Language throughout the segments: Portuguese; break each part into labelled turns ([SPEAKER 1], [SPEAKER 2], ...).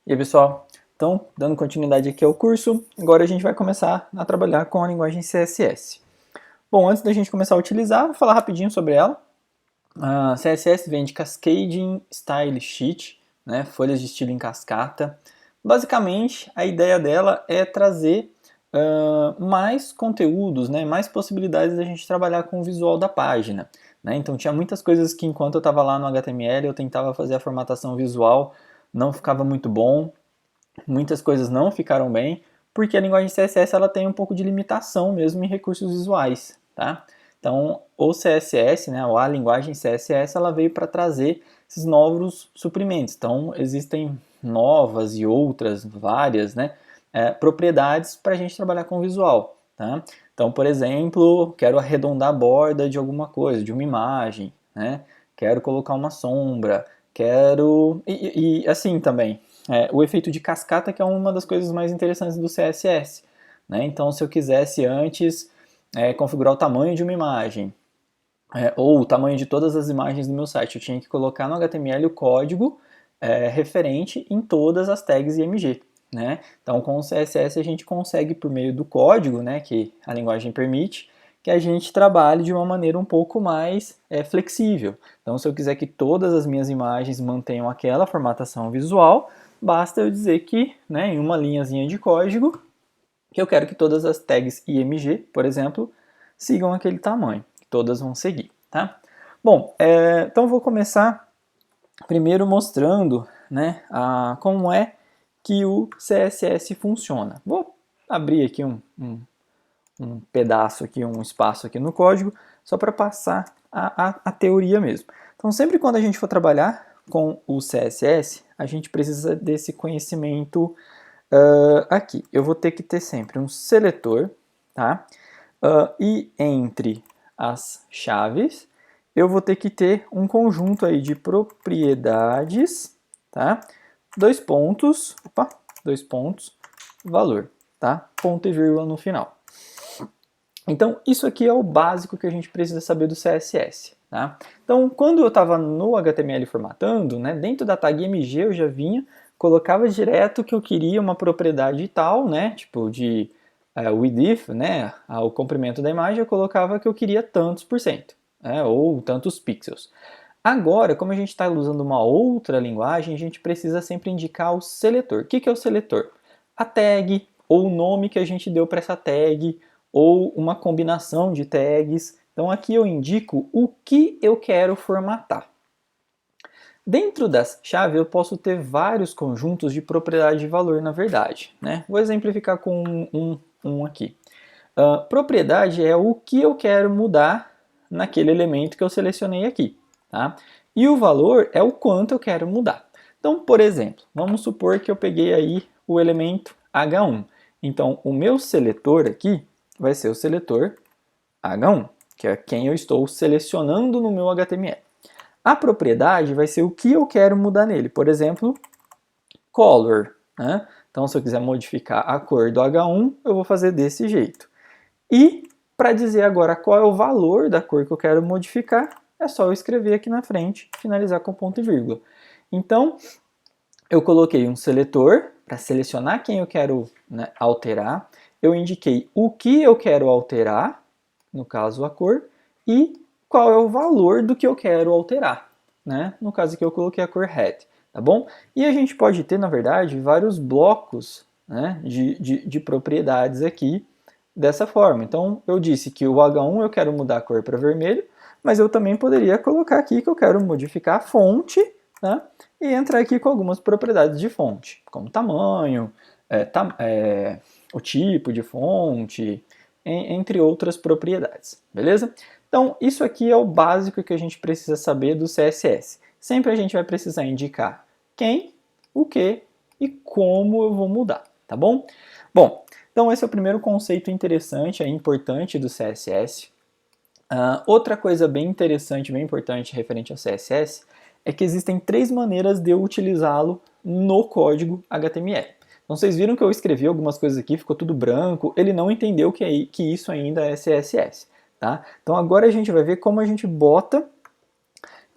[SPEAKER 1] E aí, pessoal, então, dando continuidade aqui ao curso, agora a gente vai começar a trabalhar com a linguagem CSS. Bom, antes da gente começar a utilizar, vou falar rapidinho sobre ela. A CSS vem de Cascading Style Sheet, né, folhas de estilo em cascata. Basicamente, a ideia dela é trazer mais conteúdos, né, mais possibilidades da gente trabalhar com o visual da página. Né? Então, tinha muitas coisas que enquanto eu estava lá no HTML, eu tentava fazer a formatação visual, não ficava muito bom. Muitas coisas não ficaram bem, porque a linguagem CSS ela tem um pouco de limitação mesmo em recursos visuais, tá? Então, o CSS, né, ou a linguagem CSS, ela veio para trazer esses novos suprimentos. Então, existem novas e outras, várias, né, propriedades para a gente trabalhar com visual, tá? Então, por exemplo, quero arredondar a borda de alguma coisa, de uma imagem, né? Quero colocar uma sombra, quero... E assim também, o efeito de cascata, que é uma das coisas mais interessantes do CSS. Né? Então, se eu quisesse antes configurar o tamanho de uma imagem, ou o tamanho de todas as imagens do meu site, eu tinha que colocar no HTML o código referente em todas as tags IMG. Né? Então, com o CSS a gente consegue, por meio do código, né, que a linguagem permite, que a gente trabalhe de uma maneira um pouco mais flexível. Então, se eu quiser que todas as minhas imagens mantenham aquela formatação visual, basta eu dizer que, né, em uma linhazinha de código, que eu quero que todas as tags IMG, por exemplo, sigam aquele tamanho. Todas vão seguir, tá? Bom, então eu vou começar primeiro mostrando, né, como é que o CSS funciona. Vou abrir aqui um pedaço aqui, um espaço aqui no código, só para passar a teoria mesmo. Então, sempre quando a gente for trabalhar com o CSS, a gente precisa desse conhecimento aqui. Eu vou ter que ter sempre um seletor, tá? E entre as chaves, eu vou ter que ter um conjunto aí de propriedades, tá? Dois pontos, valor, tá? Ponto e vírgula no final. Então, isso aqui é o básico que a gente precisa saber do CSS. Tá? Então, quando eu estava no HTML formatando, né, dentro da tag MG eu já vinha, colocava direto que eu queria uma propriedade tal, né, tipo de width, né, o comprimento da imagem, eu colocava que eu queria tantos por cento, né, ou tantos pixels. Agora, como a gente está usando uma outra linguagem, a gente precisa sempre indicar o seletor. O que é o seletor? A tag, ou o nome que a gente deu para essa tag, ou uma combinação de tags. Então aqui eu indico o que eu quero formatar. Dentro dessa chave eu posso ter vários conjuntos de propriedade de valor, na verdade. Né? Vou exemplificar com um aqui. Propriedade é o que eu quero mudar naquele elemento que eu selecionei aqui. Tá? E o valor é o quanto eu quero mudar. Então, por exemplo, vamos supor que eu peguei aí o elemento H1. Então, o meu seletor aqui vai ser o seletor H1, que é quem eu estou selecionando no meu HTML. A propriedade vai ser o que eu quero mudar nele. Por exemplo, color. Né? Então, se eu quiser modificar a cor do H1, eu vou fazer desse jeito. E, para dizer agora qual é o valor da cor que eu quero modificar, é só eu escrever aqui na frente, finalizar com ponto e vírgula. Então, eu coloquei um seletor para selecionar quem eu quero, né, alterar. Eu indiquei o que eu quero alterar, no caso a cor, e qual é o valor do que eu quero alterar. Né? No caso aqui eu coloquei a cor red, tá bom? E a gente pode ter, na verdade, vários blocos, né, de propriedades aqui dessa forma. Então eu disse que o H1 eu quero mudar a cor para vermelho, mas eu também poderia colocar aqui que eu quero modificar a fonte, né? E entrar aqui com algumas propriedades de fonte, como tamanho, o tipo de fonte, entre outras propriedades, beleza? Então, isso aqui é o básico que a gente precisa saber do CSS. Sempre a gente vai precisar indicar quem, o que e como eu vou mudar, tá bom? Bom, então esse é o primeiro conceito interessante e importante do CSS. Outra coisa bem interessante, bem importante referente ao CSS é que existem três maneiras de eu utilizá-lo no código HTML. Então vocês viram que eu escrevi algumas coisas aqui, ficou tudo branco, ele não entendeu que isso ainda é CSS. Tá? Então agora a gente vai ver como a gente bota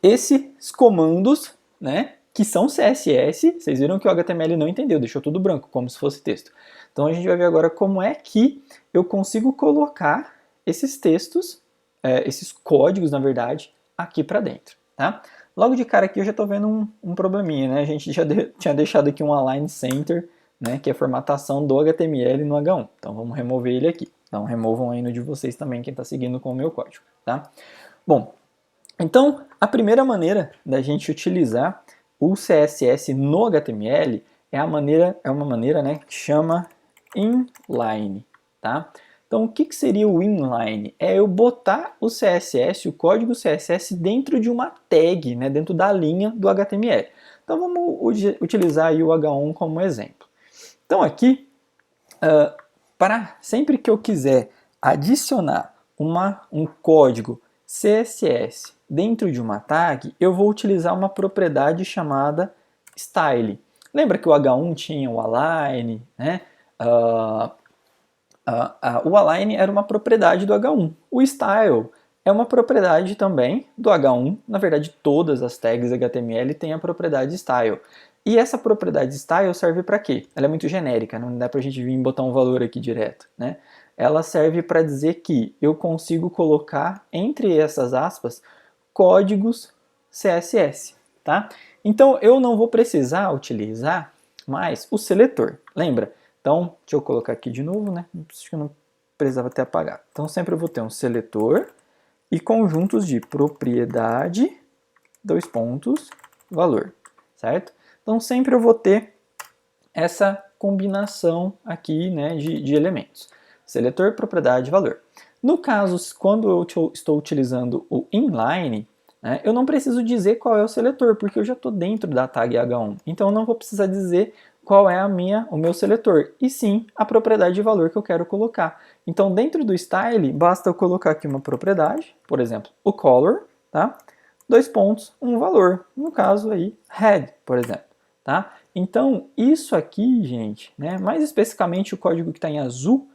[SPEAKER 1] esses comandos, né, que são CSS. Vocês viram que o HTML não entendeu, deixou tudo branco, como se fosse texto. Então a gente vai ver agora como é que eu consigo colocar esses textos, esses códigos, na verdade, aqui para dentro, tá? Logo de cara aqui eu já estou vendo um probleminha, né? A gente já tinha deixado aqui um align center, né, que é a formatação do HTML no H1. Então vamos remover ele aqui. Então removam aí no de vocês também, quem está seguindo com o meu código, tá? Bom, então a primeira maneira da gente utilizar o CSS no HTML é uma maneira, né, que chama inline, tá? Então o que seria o inline? É eu botar o CSS, o código CSS dentro de uma tag, né, dentro da linha do HTML. Então vamos utilizar aí o H1 como exemplo. Então aqui, para sempre que eu quiser adicionar um código CSS dentro de uma tag, eu vou utilizar uma propriedade chamada style. Lembra que o H1 tinha o align, né? O align era uma propriedade do H1. O style é uma propriedade também do H1. Na verdade, todas as tags HTML têm a propriedade style. E essa propriedade style serve para quê? Ela é muito genérica, não dá para a gente vir e botar um valor aqui direto, né? Ela serve para dizer que eu consigo colocar entre essas aspas códigos CSS, tá? Então eu não vou precisar utilizar mais o seletor, lembra? Então, deixa eu colocar aqui de novo, né? Acho que eu não precisava ter apagado. Então sempre eu vou ter um seletor e conjuntos de propriedade, valor, certo? Então sempre eu vou ter essa combinação aqui, né, de elementos. Seletor, propriedade, valor. No caso, quando eu estou utilizando o inline, né, eu não preciso dizer qual é o seletor, porque eu já estou dentro da tag H1. Então eu não vou precisar dizer qual é o meu seletor, e sim a propriedade de valor que eu quero colocar. Então dentro do style, basta eu colocar aqui uma propriedade, por exemplo, o color, tá? Um valor, no caso aí, red, por exemplo, tá? Então, isso aqui, gente, né, mais especificamente o código que está em azul,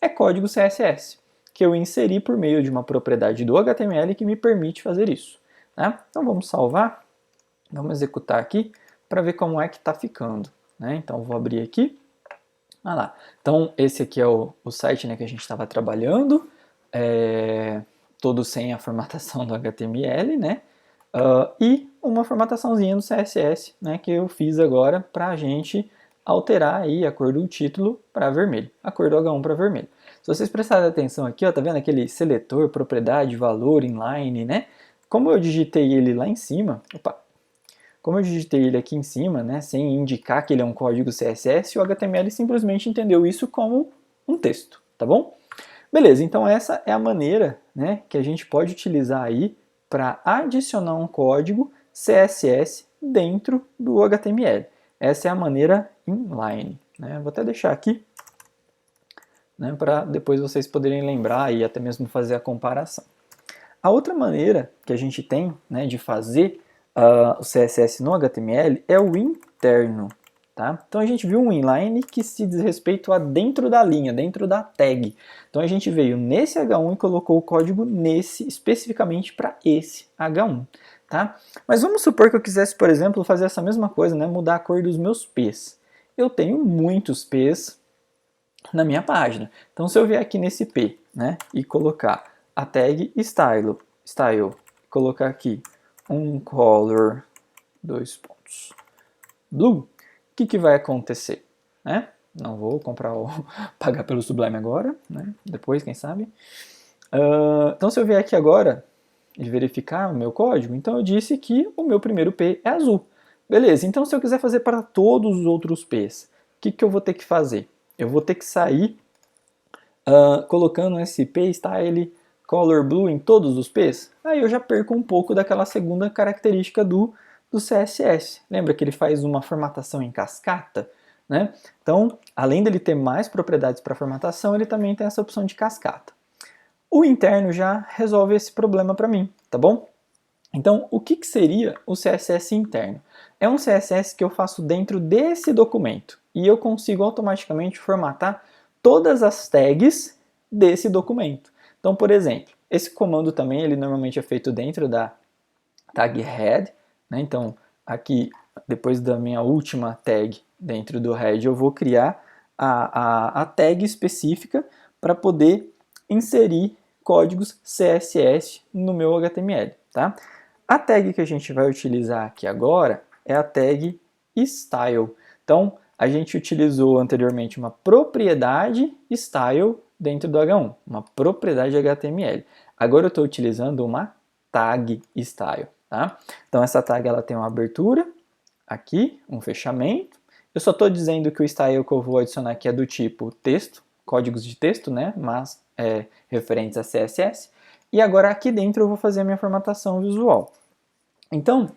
[SPEAKER 1] é código CSS, que eu inseri por meio de uma propriedade do HTML que me permite fazer isso. Né? Então vamos salvar, vamos executar aqui para ver como é que está ficando. Né? Então vou abrir aqui. Ah lá. Então esse aqui é o site, né, que a gente estava trabalhando, todo sem a formatação do HTML, né? E uma formataçãozinha no CSS, né, que eu fiz agora para a gente alterar aí a cor do título para vermelho, a cor do H1 para vermelho. Se vocês prestarem atenção aqui, ó, tá vendo aquele seletor, propriedade, valor, inline, né? Como eu digitei ele lá em cima, como eu digitei ele aqui em cima, né, sem indicar que ele é um código CSS, o HTML simplesmente entendeu isso como um texto, tá bom? Beleza, então essa é a maneira, né, que a gente pode utilizar aí para adicionar um código CSS dentro do HTML. Essa é a maneira inline. Né? Vou até deixar aqui, né, para depois vocês poderem lembrar e até mesmo fazer a comparação. A outra maneira que a gente tem, né, de fazer o CSS no HTML é o interno. Tá? Então a gente viu um inline que se diz respeito a dentro da linha, dentro da tag. Então a gente veio nesse H1 e colocou o código nesse, especificamente para esse H1. Tá? Mas vamos supor que eu quisesse, por exemplo, fazer essa mesma coisa, né? Mudar a cor dos meus P's. Eu tenho muitos P's na minha página. Então se eu vier aqui nesse P, né, e colocar a tag style, colocar aqui um color, blue, o que vai acontecer? Né? Não vou pagar pelo Sublime agora, né? Depois, quem sabe. Então, se eu vier aqui agora e verificar o meu código, então eu disse que o meu primeiro P é azul. Beleza, então se eu quiser fazer para todos os outros P's, o que eu vou ter que fazer? Eu vou ter que sair colocando esse P style color blue em todos os P's. Aí eu já perco um pouco daquela segunda característica do CSS. Lembra que ele faz uma formatação em cascata? Né? Então, além dele ter mais propriedades para formatação, ele também tem essa opção de cascata. O interno já resolve esse problema para mim, tá bom? Então, o que seria o CSS interno? É um CSS que eu faço dentro desse documento e eu consigo automaticamente formatar todas as tags desse documento. Então, por exemplo, esse comando também ele normalmente é feito dentro da tag head, né? Então, aqui depois da minha última tag dentro do head, eu vou criar a tag específica para poder inserir códigos CSS no meu HTML, tá? A tag que a gente vai utilizar aqui agora é a tag style. Então, a gente utilizou anteriormente uma propriedade style dentro do H1, uma propriedade HTML. Agora eu estou utilizando uma tag style, tá? Então, essa tag ela tem uma abertura, aqui, um fechamento. Eu só estou dizendo que o style que eu vou adicionar aqui é do tipo texto, códigos de texto, né? Mas referentes a CSS. E agora aqui dentro eu vou fazer a minha formatação visual. Então,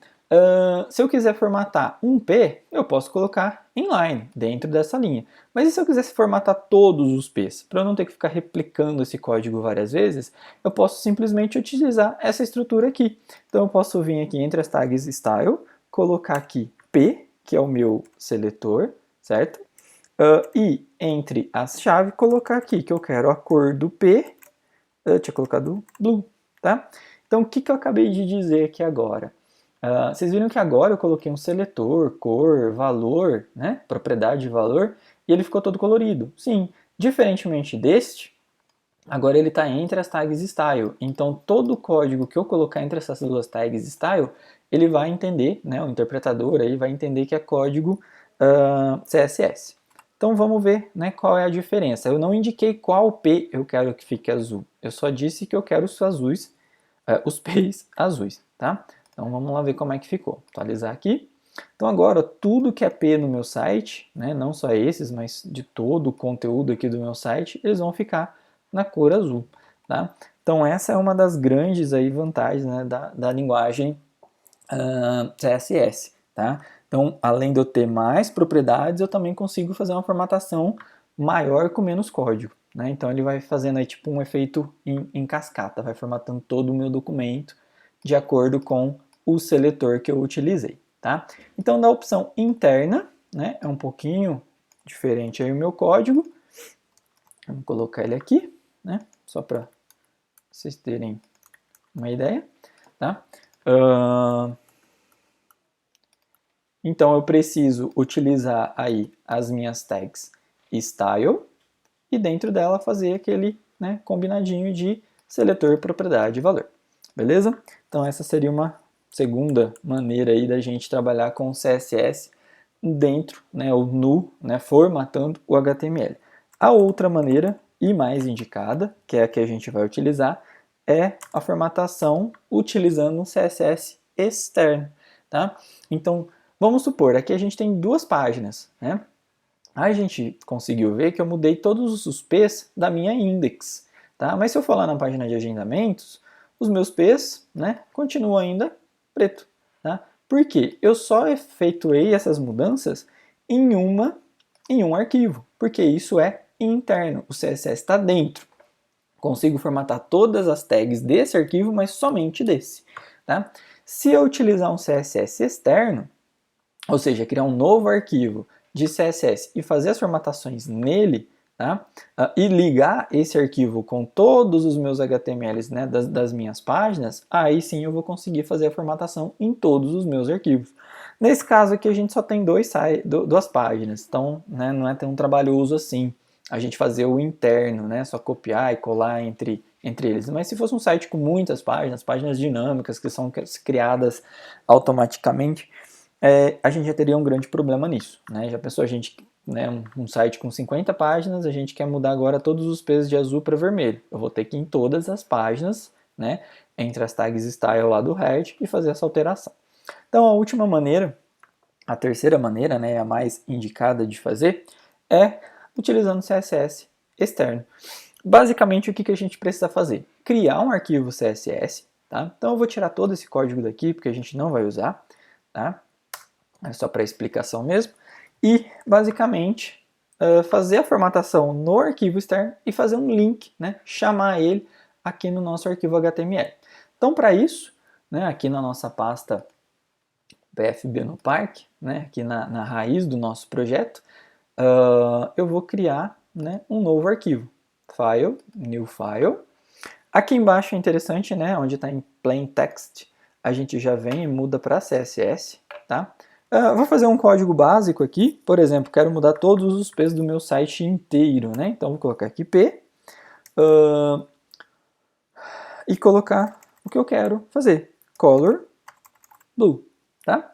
[SPEAKER 1] se eu quiser formatar um P, eu posso colocar inline, dentro dessa linha. Mas e se eu quisesse formatar todos os P's? Para eu não ter que ficar replicando esse código várias vezes, eu posso simplesmente utilizar essa estrutura aqui. Então eu posso vir aqui entre as tags style, colocar aqui P, que é o meu seletor, certo? E entre as chaves, colocar aqui que eu quero a cor do P, eu tinha colocado blue, tá? Então o que eu acabei de dizer aqui agora? Vocês viram que agora eu coloquei um seletor, cor, valor, né? Propriedade de valor, e ele ficou todo colorido. Sim, diferentemente deste, agora ele está entre as tags style. Então todo o código que eu colocar entre essas duas tags style, ele vai entender, né? O interpretador aí vai entender que é código CSS. Então vamos ver, né, qual é a diferença. Eu não indiquei qual P eu quero que fique azul. Eu só disse que eu quero os azuis, os P's azuis, tá? Então vamos lá ver como é que ficou. Atualizar aqui. Então agora tudo que é P no meu site, né, não só esses, mas de todo o conteúdo aqui do meu site, eles vão ficar na cor azul, tá? Então essa é uma das grandes aí vantagens, né, da linguagem CSS, tá? Então, além de eu ter mais propriedades, eu também consigo fazer uma formatação maior com menos código, né? Então ele vai fazendo aí tipo um efeito em cascata, vai formatando todo o meu documento de acordo com o seletor que eu utilizei, tá? Então, da opção interna, né, é um pouquinho diferente aí o meu código. Vamos colocar ele aqui, né, só para vocês terem uma ideia, tá? Então, eu preciso utilizar aí as minhas tags style e dentro dela fazer aquele, né, combinadinho de seletor, propriedade e valor. Beleza? Então essa seria uma segunda maneira aí da gente trabalhar com o CSS dentro, né, ou no, né, formatando o HTML. A outra maneira, e mais indicada, que é a que a gente vai utilizar, é a formatação utilizando um CSS externo, tá? Então, vamos supor, aqui a gente tem duas páginas, né? A gente conseguiu ver que eu mudei todos os P's da minha index, tá? Mas se eu for lá na página de agendamentos, os meus P's, né, continuam ainda preto, tá? Por quê? Eu só efetuei essas mudanças em um arquivo, porque isso é interno, o CSS está dentro. Consigo formatar todas as tags desse arquivo, mas somente desse, tá? Se eu utilizar um CSS externo, ou seja, criar um novo arquivo de CSS e fazer as formatações nele, tá? E ligar esse arquivo com todos os meus HTMLs, né, das minhas páginas, aí sim eu vou conseguir fazer a formatação em todos os meus arquivos. Nesse caso aqui a gente só tem duas páginas, então, né, não é tão trabalhoso assim a gente fazer o interno, né, só copiar e colar entre eles. Mas se fosse um site com muitas páginas, páginas dinâmicas que são criadas automaticamente, a gente já teria um grande problema nisso, né? Já pensou a gente, né, um site com 50 páginas, a gente quer mudar agora todos os P's de azul para vermelho. Eu vou ter que ir em todas as páginas, né, entre as tags style lá do head e fazer essa alteração. Então a última maneira, a terceira maneira, né, a mais indicada de fazer, é utilizando CSS externo. Basicamente o que a gente precisa fazer? Criar um arquivo CSS, tá? Então eu vou tirar todo esse código daqui porque a gente não vai usar, tá? É só para explicação mesmo. E, basicamente, fazer a formatação no arquivo externo e fazer um link, né, chamar ele aqui no nosso arquivo HTML. Então, para isso, né, aqui na nossa pasta PFB no Park, né, aqui na raiz do nosso projeto, eu vou criar, né, um novo arquivo. File, New File. Aqui embaixo é interessante, né, onde está em Plain Text, a gente já vem e muda para CSS, tá? Vou fazer um código básico aqui, por exemplo, quero mudar todos os P's do meu site inteiro, né? Então vou colocar aqui P e colocar o que eu quero fazer, color blue, tá?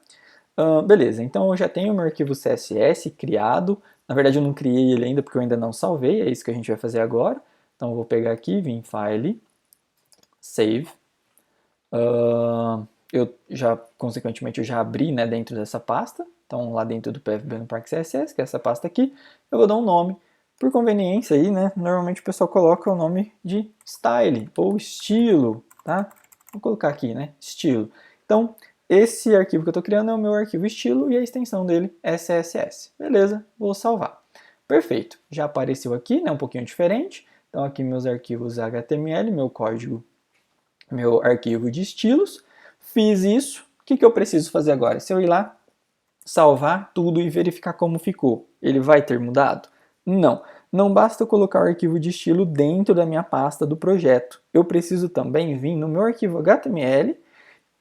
[SPEAKER 1] Beleza, então eu já tenho o meu arquivo CSS criado, na verdade eu não criei ele ainda porque eu ainda não salvei, é isso que a gente vai fazer agora. Então eu vou pegar aqui, vir em File, Save, consequentemente, eu já abri, né, dentro dessa pasta. Então, lá dentro do PFB no Parque CSS, que é essa pasta aqui, eu vou dar um nome. Por conveniência aí, né, normalmente o pessoal coloca o nome de style ou estilo, tá? Vou colocar aqui, né, estilo. Então, esse arquivo que eu estou criando é o meu arquivo estilo e a extensão dele é CSS. Beleza, vou salvar. Perfeito, já apareceu aqui, né, um pouquinho diferente. Então, aqui meus arquivos HTML, meu código, meu arquivo de estilos, fiz isso, o que eu preciso fazer agora? Se eu ir lá, salvar tudo e verificar como ficou, ele vai ter mudado? Não, não basta eu colocar o arquivo de estilo dentro da minha pasta do projeto, eu preciso também vir no meu arquivo HTML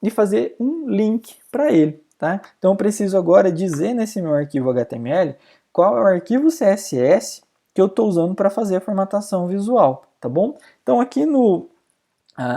[SPEAKER 1] e fazer um link para ele, tá? Então eu preciso agora dizer nesse meu arquivo HTML qual é o arquivo CSS que eu estou usando para fazer a formatação visual, tá bom? Então aqui no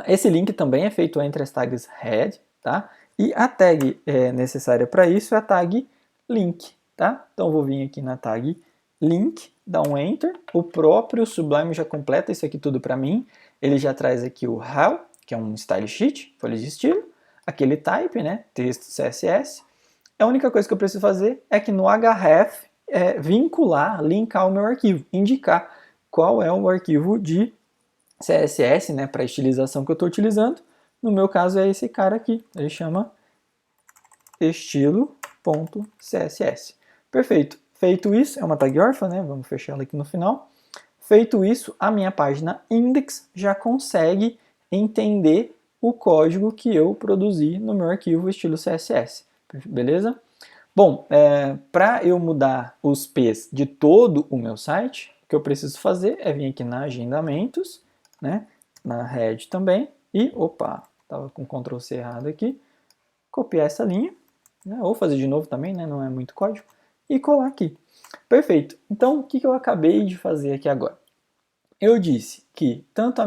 [SPEAKER 1] esse link também é feito entre as tags head, tá? E a tag necessária para isso é a tag link, tá? Então eu vou vir aqui na tag link, dar um enter, o próprio Sublime já completa isso aqui tudo para mim, ele já traz aqui o how, que é um style sheet, folha de estilo, aquele type, né, texto CSS. A única coisa que eu preciso fazer é que no href vincular, linkar o meu arquivo, indicar qual é o arquivo de CSS, né, para estilização que eu estou utilizando. No meu caso é esse cara aqui, ele chama estilo.css. Perfeito. Feito isso, é uma tag órfã, né? Vamos fechar ela aqui no final. Feito isso, a minha página index já consegue entender o código que eu produzi no meu arquivo estilo CSS. Beleza? Bom, para eu mudar os P's de todo o meu site, o que eu preciso fazer é vir aqui na agendamentos, né, na head também, e, opa, estava com Ctrl C errado aqui, copiar essa linha, né, ou fazer de novo também, né, não é muito código, e colar aqui. Perfeito. Então, o que eu acabei de fazer aqui agora? Eu disse que tanto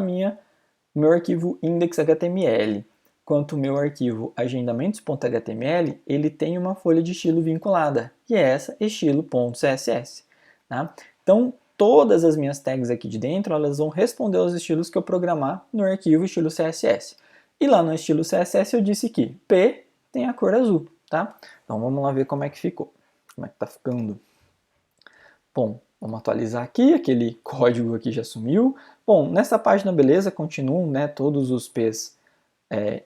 [SPEAKER 1] meu arquivo index.html quanto o meu arquivo agendamentos.html, ele tem uma folha de estilo vinculada, que é essa estilo.css. Tá? Então, todas as minhas tags aqui de dentro, elas vão responder aos estilos que eu programar no arquivo estilo CSS. E lá no estilo CSS eu disse que P tem a cor azul, tá? Então vamos lá ver como é que ficou, como é que tá ficando. Bom, vamos atualizar aqui, aquele código aqui já sumiu. Bom, nessa página, beleza, continuam, né, todos os P's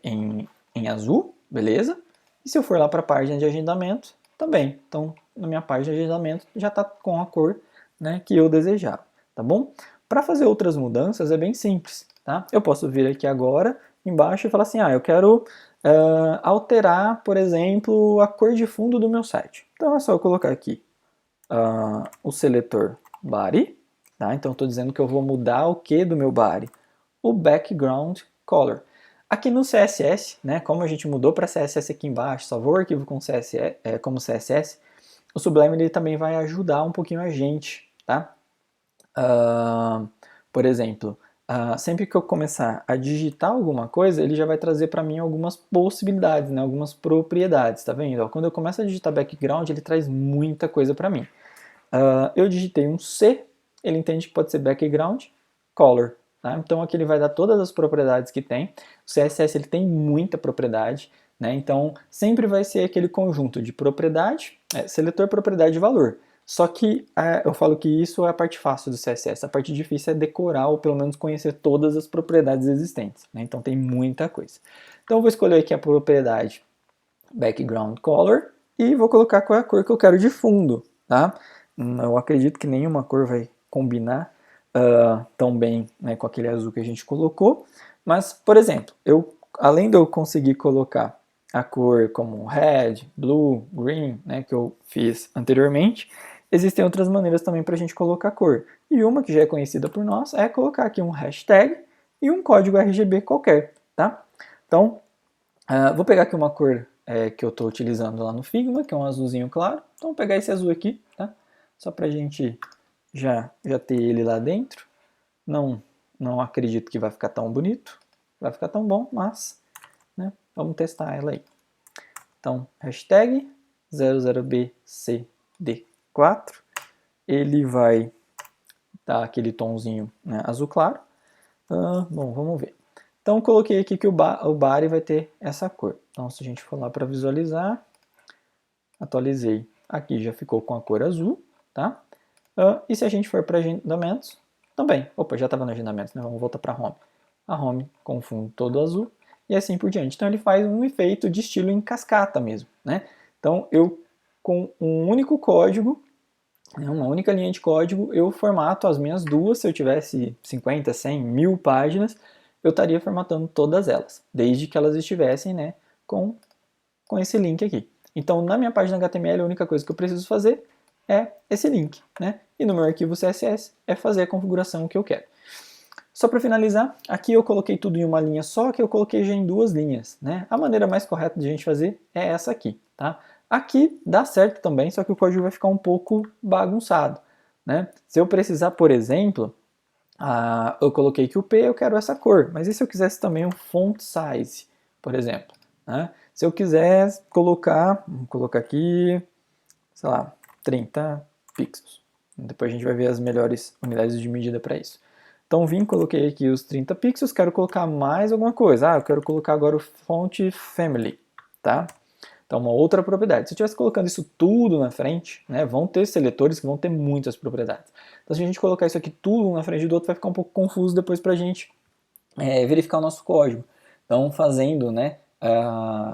[SPEAKER 1] em azul, beleza? E se eu for lá para a página de agendamento, também. Então, na minha página de agendamento já está com a cor, né, que eu desejava, tá bom? Para fazer outras mudanças é bem simples, tá? Eu posso vir aqui agora, embaixo, e falar assim, eu quero alterar, por exemplo, a cor de fundo do meu site. Então é só eu colocar aqui o seletor body, tá? Então estou dizendo que eu vou mudar o que do meu body? O background color. Aqui no CSS, né, como a gente mudou para CSS aqui embaixo, salvou o arquivo com CSS, como CSS, o Sublime ele também vai ajudar um pouquinho a gente, tá? Por exemplo, sempre que eu começar a digitar alguma coisa, ele já vai trazer para mim algumas possibilidades, né, algumas propriedades, tá vendo? Ó, quando eu começo a digitar background, ele traz muita coisa para mim. Eu digitei um C, ele entende que pode ser background color. Tá? Então aqui ele vai dar todas as propriedades que tem. O CSS ele tem muita propriedade, né? Então sempre vai ser aquele conjunto de propriedade, seletor, propriedade e valor. Só que eu falo que isso é a parte fácil do CSS. A parte difícil é decorar ou pelo menos conhecer todas as propriedades existentes. Né? Então tem muita coisa. Então eu vou escolher aqui a propriedade background color e vou colocar qual é a cor que eu quero de fundo. Tá? Eu acredito que nenhuma cor vai combinar tão bem, né, com aquele azul que a gente colocou, mas, por exemplo, além de eu conseguir colocar a cor como red, blue, green, né, que eu fiz anteriormente, existem outras maneiras também para a gente colocar cor. E uma que já é conhecida por nós é colocar aqui um hashtag e um código RGB qualquer, tá? Então, vou pegar aqui uma cor que eu estou utilizando lá no Figma, que é um azulzinho claro. Então vou pegar esse azul aqui, tá? Só para a gente já ter ele lá dentro. Não acredito que vai ficar tão bonito, vai ficar tão bom, mas né, vamos testar ela aí. Então, hashtag 00BCD4, ele vai dar aquele tomzinho, né, azul claro. Bom, vamos ver. Então, coloquei aqui que o body vai ter essa cor. Então, se a gente for lá para visualizar, atualizei. Aqui já ficou com a cor azul, tá? E se a gente for para agendamentos, também. Opa, já estava no agendamentos, né? Vamos voltar para home. A home com fundo todo azul e assim por diante. Então, ele faz um efeito de estilo em cascata mesmo, né? Então, eu com um único código, uma única linha de código, eu formato as minhas duas. Se eu tivesse 50, 100, 1000 páginas, eu estaria formatando todas elas, desde que elas estivessem, né, com esse link aqui. Então, na minha página HTML, a única coisa que eu preciso fazer é esse link, né? E no meu arquivo CSS é fazer a configuração que eu quero. Só para finalizar, aqui eu coloquei tudo em uma linha só, que eu coloquei já em duas linhas, né? A maneira mais correta de a gente fazer é essa aqui, tá? Aqui dá certo também, só que o código vai ficar um pouco bagunçado, né? Se eu precisar, por exemplo, eu coloquei que o P eu quero essa cor, mas e se eu quisesse também um font size, por exemplo, né? Se eu quiser colocar, vamos colocar aqui, sei lá, 30 pixels. Depois a gente vai ver as melhores unidades de medida para isso. Então vim, coloquei aqui os 30 pixels, quero colocar mais alguma coisa. Eu quero colocar agora o font family, tá? Então uma outra propriedade. Se eu estivesse colocando isso tudo na frente, né, vão ter seletores que vão ter muitas propriedades. Então se a gente colocar isso aqui tudo um na frente do outro, vai ficar um pouco confuso depois para a gente verificar o nosso código. Então fazendo, né,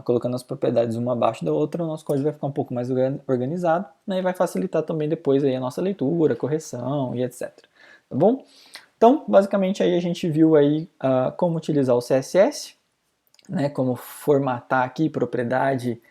[SPEAKER 1] colocando as propriedades uma abaixo da outra, o nosso código vai ficar um pouco mais organizado, né, e vai facilitar também depois aí a nossa leitura, correção e etc. Tá bom? Então, basicamente aí a gente viu aí como utilizar o CSS, né, como formatar aqui propriedade,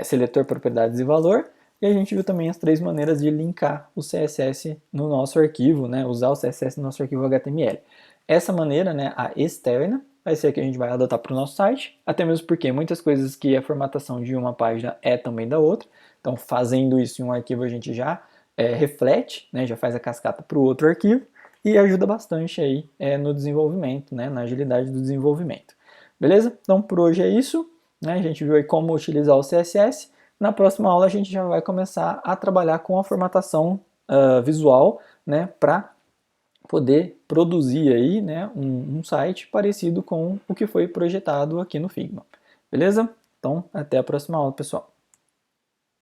[SPEAKER 1] seletor, propriedades e valor, e a gente viu também as 3 maneiras de linkar o CSS no nosso arquivo, né, usar o CSS no nosso arquivo HTML. Essa maneira, né, a externa, vai ser a que a gente vai adotar para o nosso site, até mesmo porque muitas coisas que a formatação de uma página é também da outra, então fazendo isso em um arquivo a gente já reflete, né, já faz a cascata para o outro arquivo, e ajuda bastante aí no desenvolvimento, né, na agilidade do desenvolvimento. Beleza? Então por hoje é isso, né? A gente viu aí como utilizar o CSS. Na próxima aula a gente já vai começar a trabalhar com a formatação visual, né, para poder produzir aí, né, um site parecido com o que foi projetado aqui no Figma. Beleza? Então até a próxima aula, pessoal.